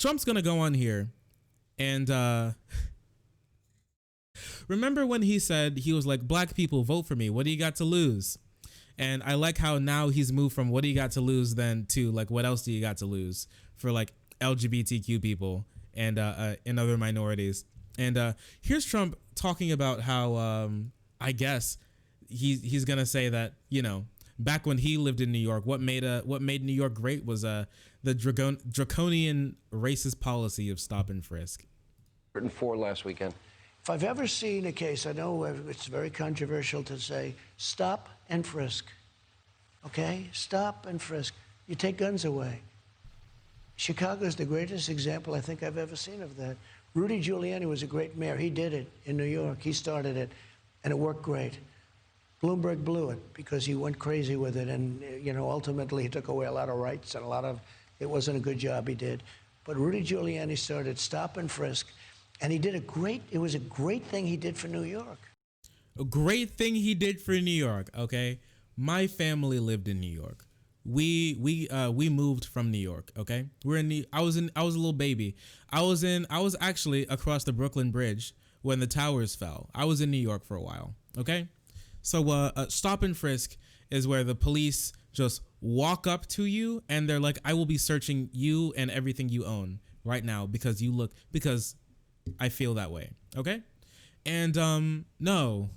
Trump's gonna go on here and remember when he said, he was like, black people, vote for me. What do you got to lose? And I like how now he's moved from what do you got to lose then to like, what else do you got to lose for like LGBTQ people and other minorities. And here's Trump talking about how I guess he's gonna say that, you know, back when he lived in New York, what made New York great was the draconian racist policy of stop and frisk. Written for last weekend. If I've ever seen a case, I know it's very controversial to say, stop and frisk. Okay? Stop and frisk. You take guns away. Chicago is the greatest example I think I've ever seen of that. Rudy Giuliani was a great mayor. He did it in New York. He started it, and it worked great. Bloomberg blew it because he went crazy with it, and you know, ultimately he took away a lot of rights and it wasn't a good job he did. But Rudy Giuliani started stop and frisk, and he did it was a great thing he did for New York. A great thing he did for New York, okay? My family lived in New York. We moved from New York, okay? I was a little baby. I was actually across the Brooklyn Bridge when the towers fell. I was in New York for a while, okay? So stop and frisk is where the police just walk up to you and they're like, I will be searching you and everything you own right now because I feel that way, okay? And no.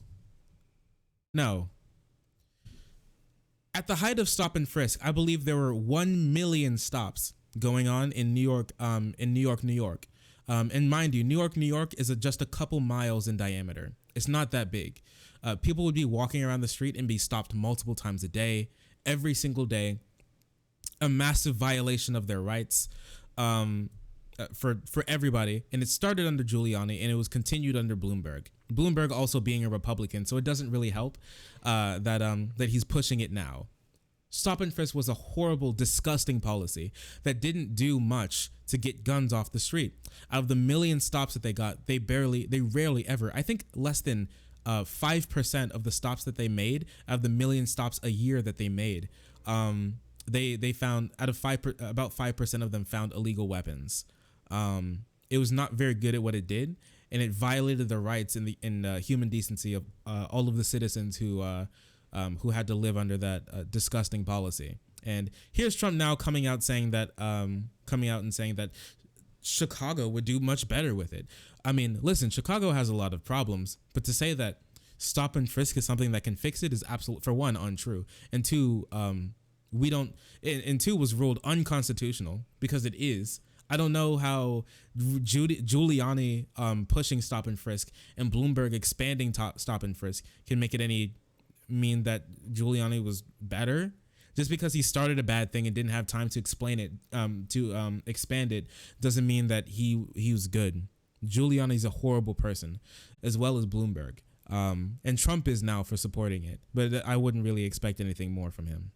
At the height of stop and frisk, I believe there were 1 million stops going on in New York, New York. And mind you, New York is just a couple miles in diameter. It's not that big. People would be walking around the street and be stopped multiple times a day, every single day. A massive violation of their rights for everybody. And it started under Giuliani and it was continued under Bloomberg. Bloomberg also being a Republican, so it doesn't really help that he's pushing it now. Stop and frisk was a horrible, disgusting policy that didn't do much to get guns off the street. Out of the million stops that they got, they rarely ever, I think less than 5% of the stops that they made, out of the million stops a year that they made, they found about 5% of them found illegal weapons. It was not very good at what it did, and it violated the rights and the human decency of all of the citizens who had to live under that disgusting policy. And here's Trump now coming out and saying that Chicago would do much better with it. I mean, listen, Chicago has a lot of problems, but to say that stop and frisk is something that can fix it is absolute, for one, untrue, and two, and two was ruled unconstitutional because it is. I don't know how Giuliani pushing stop and frisk and Bloomberg expanding stop and frisk can make it mean that Giuliani was better. Just because he started a bad thing and didn't have time to explain it, to expand it, doesn't mean that he was good. Giuliani's a horrible person, as well as Bloomberg. And Trump is now for supporting it, but I wouldn't really expect anything more from him.